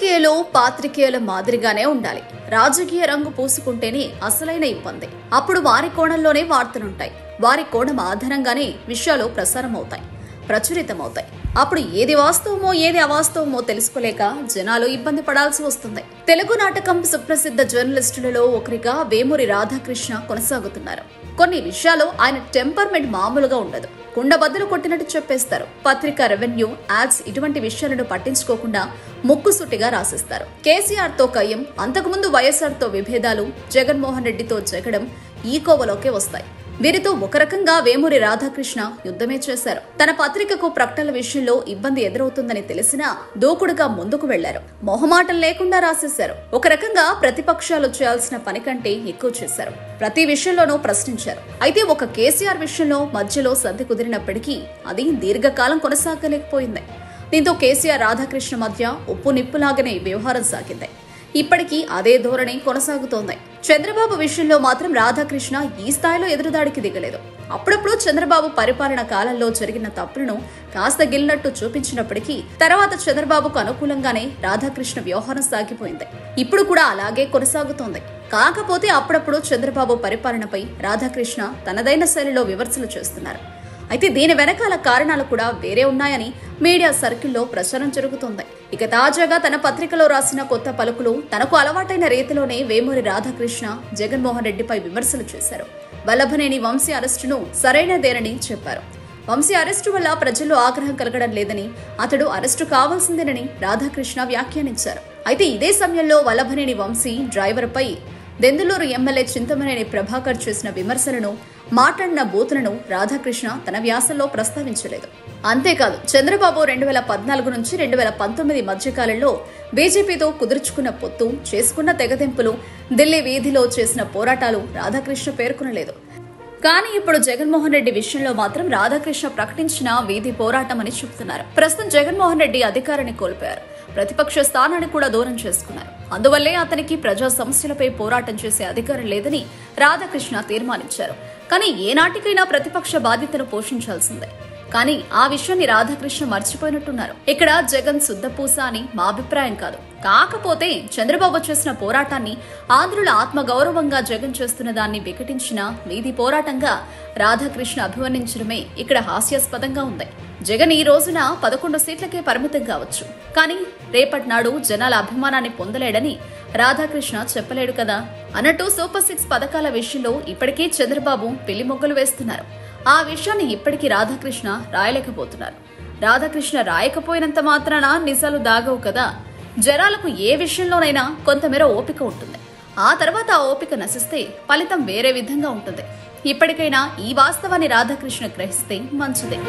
రాజకీయాలు పాత్రికేయుల మాదిరిగానే ఉండాలి. రాజకీయ రంగు పూసుకుంటేనే అసలైన ఇబ్బంది. అప్పుడు వారి కోణంలోనే వార్తలుంటాయి. వారి కోణం ఆధారంగానే విషయాలు ప్రసారమవుతాయి, ప్రచురితమవుతాయి. అప్పుడు ఏది వాస్తవమో ఏది అవాస్తవమో తెలుసుకోలేక జనాలు ఇబ్బంది పడాల్సి వస్తుంది. తెలుగు నాటకం సుప్రసిద్ధ జర్నలిస్టులలో ఒకరిగా వేమూరి రాధాకృష్ణ కొనసాగుతున్నారు. కొన్ని విషయాలు ఆయన టెంపర్మెంట్ మామూలుగా ఉండదు. కుండబద్దలు కొట్టినట్టు చెప్పేస్తారు. పత్రిక, రెవెన్యూ, యాడ్స్ ఇటువంటి విషయాలను పట్టించుకోకుండా ముక్కుసూటిగా రాసిస్తారు. కేసీఆర్ తో కయ్యం, అంతకుముందు వైఎస్ఆర్ తో విభేదాలు, జగన్మోహన్ రెడ్డితో జగడం ఈ కోవలోకే వస్తాయి. వీరితో ఒక రకంగా వేమూరి రాధాకృష్ణ యుద్ధమే చేశారు. తన పత్రికకు ప్రకటనల విషయంలో ఇబ్బంది ఎదురవుతుందని తెలిసినా దూకుడుగా ముందుకు వెళ్లారు. మొహమాటం లేకుండా రాసేశారు. ఒక రకంగా ప్రతిపక్షాలు చేయాల్సిన పని కంటే ఎక్కువ చేశారు. ప్రతి విషయంలోనూ ప్రశ్నించారు. అయితే ఒక కేసీఆర్ విషయంలో మధ్యలో సంధి కుదిరినప్పటికీ అది దీర్ఘకాలం కొనసాగలేకపోయింది. దీంతో కేసీఆర్ రాధాకృష్ణ మధ్య ఉప్పు నిప్పులాగానే వ్యవహారం సాగింది. ఇప్పటికీ అదే ధోరణి కొనసాగుతోంది. చంద్రబాబు విషయంలో మాత్రం రాధాకృష్ణ ఈ స్థాయిలో ఎదురుదాడికి దిగలేదు. అప్పుడప్పుడు చంద్రబాబు పరిపాలన కాలంలో జరిగిన తప్పులను కాస్త గిల్లినట్టు చూపించినప్పటికీ తర్వాత చంద్రబాబుకు అనుకూలంగానే రాధాకృష్ణ వ్యవహారం సాగిపోయింది. ఇప్పుడు కూడా అలాగే కొనసాగుతోంది. కాకపోతే అప్పుడప్పుడు చంద్రబాబు పరిపాలనపై రాధాకృష్ణ తనదైన శైలిలో విమర్శలు చేస్తున్నారు. అయితే దీని వెనకాల కారణాలు కూడా వేరే ఉన్నాయని మీడియా సర్కిల్లో ప్రచారం జరుగుతోంది. ఇక తాజాగా తన పత్రికలో రాసిన కొత్త పలుకులు తనకు అలవాటైన రీతిలోనే వేమూరి రాధాకృష్ణ జగన్మోహన్ రెడ్డిపై విమర్శలు చేశారు. వల్లభనేని వంశీ అరెస్టును సరైనదేనని చెప్పారు. వంశీ అరెస్టు వల్ల ప్రజల్లో ఆగ్రహం కలగడం లేదని, అతడు అరెస్టు కావాల్సిందేనని రాధాకృష్ణ వ్యాఖ్యానించారు. అయితే ఇదే సమయంలో వల్లభనేని వంశీ డ్రైవర్పై దెందులూరు ఎమ్మెల్యే చింతమనేని ప్రభాకర్ చేసిన విమర్శలను, మాట్లాడిన బూతులను రాధాకృష్ణ తన వ్యాసంలో ప్రస్తావించలేదు. అంతేకాదు చంద్రబాబు 2014 నుంచి 2019 మధ్యకాలంలో బీజేపీతో కుదుర్చుకున్న పొత్తు, చేసుకున్న తెగదెంపులు, ఢిల్లీ వీధిలో చేసిన పోరాటాలు రాధాకృష్ణ పేర్కొనలేదు. కానీ ఇప్పుడు జగన్మోహన్ రెడ్డి విషయంలో మాత్రం రాధాకృష్ణ ప్రకటించిన వీధి పోరాటం అని చెబుతున్నారు. ప్రస్తుతం జగన్మోహన్ రెడ్డి అధికారాన్ని కోల్పోయారు. ప్రతిపక్ష స్థానాన్ని కూడా దూరం చేసుకున్నారు. అందువల్లే అతనికి ప్రజా సమస్యలపై పోరాటం చేసే అధికారం లేదని రాధాకృష్ణ తీర్మానించారు. కానీ ఏనాటికైనా ప్రతిపక్ష బాధ్యతను పోషించాల్సిందే. కానీ ఆ విషయాన్ని రాధాకృష్ణ మర్చిపోయినట్టున్నారు. ఇక్కడ జగన్ శుద్ధపూస అని మా అభిప్రాయం కాదు. కాకపోతే చంద్రబాబు చేసిన పోరాటాన్ని, ఆంధ్రుల ఆత్మగౌరవంగా జగన్ చేస్తున్న దాన్ని వికటించిన వీధి పోరాటంగా రాధాకృష్ణ అభివర్ణించడమే ఇక్కడ హాస్యాస్పదంగా ఉంది. జగన్ ఈ రోజున 11 సీట్లకే పరిమితం కావచ్చు, కానీ రేపటి నాడు జనాల అభిమానాన్ని పొందలేడని రాధాకృష్ణ చెప్పలేడు కదా. అన్నట్టు సూపర్ 6 పథకాల విషయంలో ఇప్పటికే చంద్రబాబు పెళ్లి మొగ్గలు వేస్తున్నారు. ఆ విషయాన్ని ఇప్పటికీ రాధాకృష్ణ రాయలేకపోతున్నారు. రాధాకృష్ణ రాయకపోయినంత మాత్రాన నిజాలు దాగవు కదా. జనాలకు ఏ విషయంలోనైనా కొంతమేర ఓపిక ఉంటుంది. ఆ తర్వాత ఆ ఓపిక నశిస్తే ఫలితం వేరే విధంగా ఉంటుంది. ఇప్పటికైనా ఈ వాస్తవాన్ని రాధాకృష్ణ గ్రహిస్తే మంచిదే.